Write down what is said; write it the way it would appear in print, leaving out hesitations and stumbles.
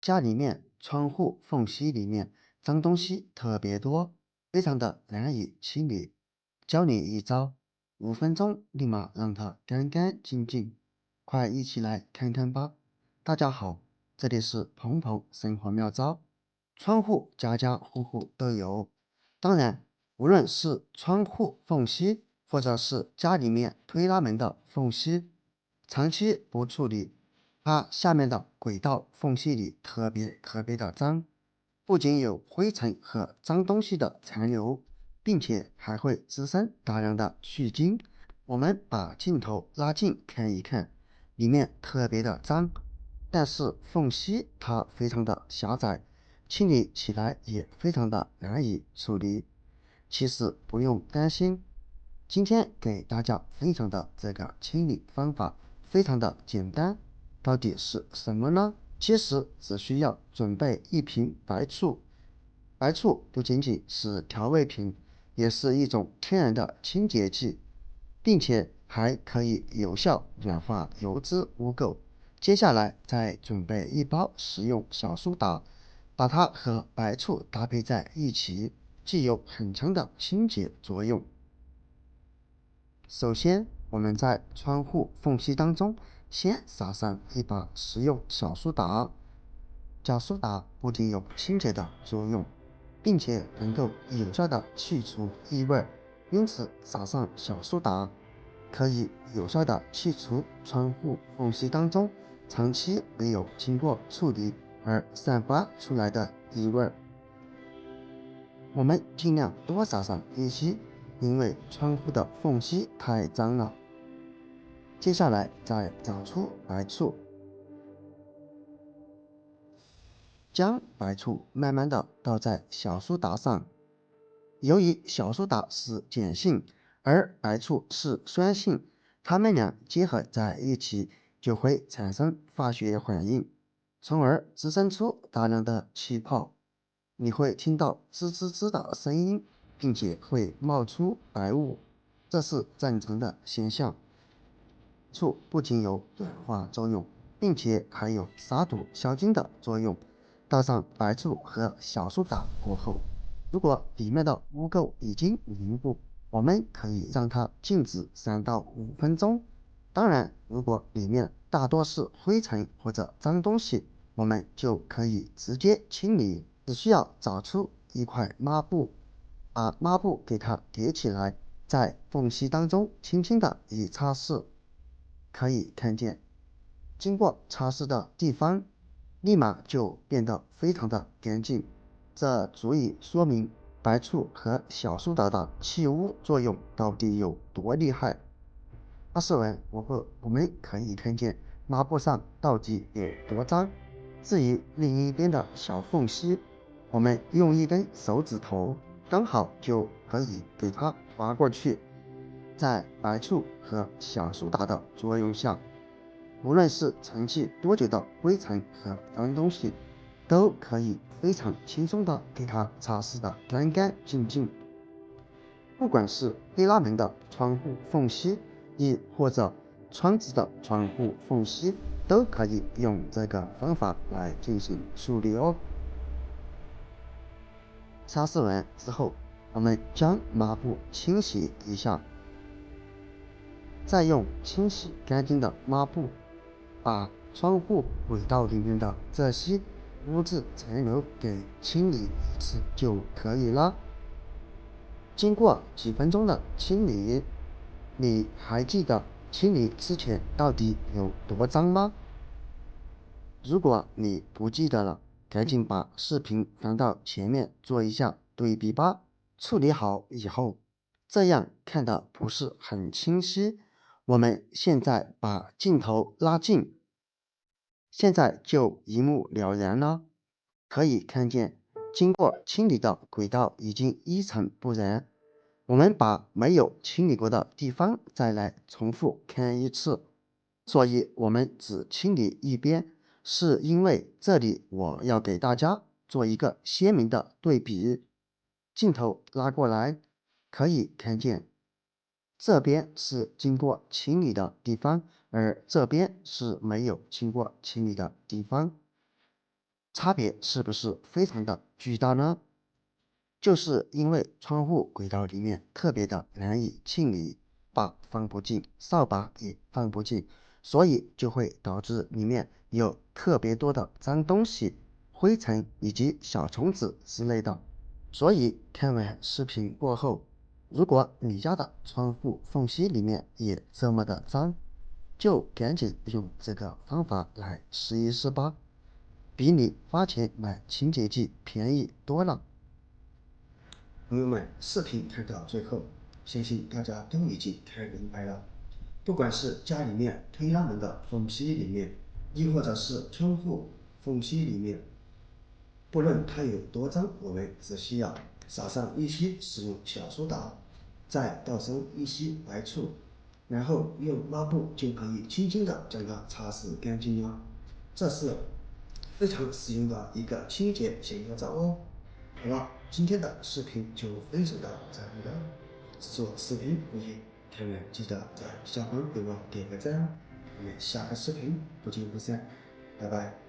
家里面窗户缝隙里面脏东西特别多，非常的难以清理。教你一招，5分钟立马让它干干净净。快一起来看看吧！大家好，这里是鹏鹏生活妙招。窗户家家户户都有，当然，无论是窗户缝隙，或者是家里面推拉门的缝隙，长期不处理，它下面的轨道缝隙里特别的脏，不仅有灰尘和脏东西的残留，并且还会滋生大量的细菌。我们把镜头拉近看一看，里面特别的脏，但是缝隙它非常的狭窄，清理起来也非常的难以处理。其实不用担心，今天给大家分享的这个清理方法非常的简单，到底是什么呢？其实只需要准备一瓶白醋。白醋不仅仅是调味品，也是一种天然的清洁剂，并且还可以有效软化油脂污垢。接下来再准备一包食用小苏打，把它和白醋搭配在一起，具有很强的清洁作用。首先，我们在窗户缝隙当中先撒上一把食用小苏打。小苏打不仅有清洁的作用，并且能够有效的去除异味，因此撒上小苏打可以有效的去除窗户缝隙当中长期没有经过处理而散发出来的异味。我们尽量多撒上一些，因为窗户的缝隙太脏了。接下来再找出白醋，将白醋慢慢的倒在小苏打上。由于小苏打是碱性，而白醋是酸性，它们俩结合在一起就会产生化学反应，从而滋生出大量的气泡。你会听到吱吱吱的声音，并且会冒出白雾，这是正常的现象。醋不仅有软化作用，并且还有杀毒消菌的作用。倒上白醋和小苏打过后，如果里面的污垢已经凝固，我们可以让它静止3到5分钟。当然，如果里面大多是灰尘或者脏东西，我们就可以直接清理。只需要找出一块抹布，把抹布给它叠起来，在缝隙当中轻轻的一擦拭，可以看见，经过擦拭的地方，立马就变得非常的干净。这足以说明白醋和小苏打的去污作用到底有多厉害。擦拭完过后，我们可以看见抹布上到底有多脏。至于另一边的小缝隙，我们用一根手指头刚好就可以给它划过去。在白醋和小苏打的作用下，无论是沉寂多久的灰尘和脏东西，都可以非常轻松的给它擦拭的干干净净。不管是推拉门的窗户缝隙，亦或者窗子的窗户缝隙，都可以用这个方法来进行处理哦。擦拭完之后，我们将抹布清洗一下，再用清洗干净的抹布把窗户轨道里面的这些污渍残留给清理一次就可以了。经过几分钟的清理，你还记得清理之前到底有多脏吗？如果你不记得了，赶紧把视频翻到前面做一下对比吧。处理好以后，这样看的不是很清晰。我们现在把镜头拉近，现在就一目了然了。可以看见，经过清理的轨道已经一尘不染。我们把没有清理过的地方再来重复看一次。所以我们只清理一边，是因为这里我要给大家做一个鲜明的对比。镜头拉过来，可以看见这边是经过清理的地方，而这边是没有经过清理的地方。差别是不是非常的巨大呢？就是因为窗户轨道里面特别的难以清理，把放不进，扫把也放不进，所以就会导致里面有特别多的脏东西、灰尘以及小虫子之类的。所以看完视频过后，如果你家的窗户缝隙里面也这么的脏，就赶紧用这个方法来试一试吧，比你花钱买清洁剂便宜多了。朋友们，视频看到最后，相信大家都已经看明白了。不管是家里面推拉门的缝隙里面，亦或者是窗户缝隙里面，不论它有多脏，我们只需要撒上一些使用小苏打，再倒上一些白醋，然后用抹布就可以轻轻的将它擦拭干净了。这是非常实用的一个清洁小妙招哦。好了，今天的视频就分享到这里了。制作视频不易，看完记得在下方给我点个赞。我们下个视频不见不散，拜拜。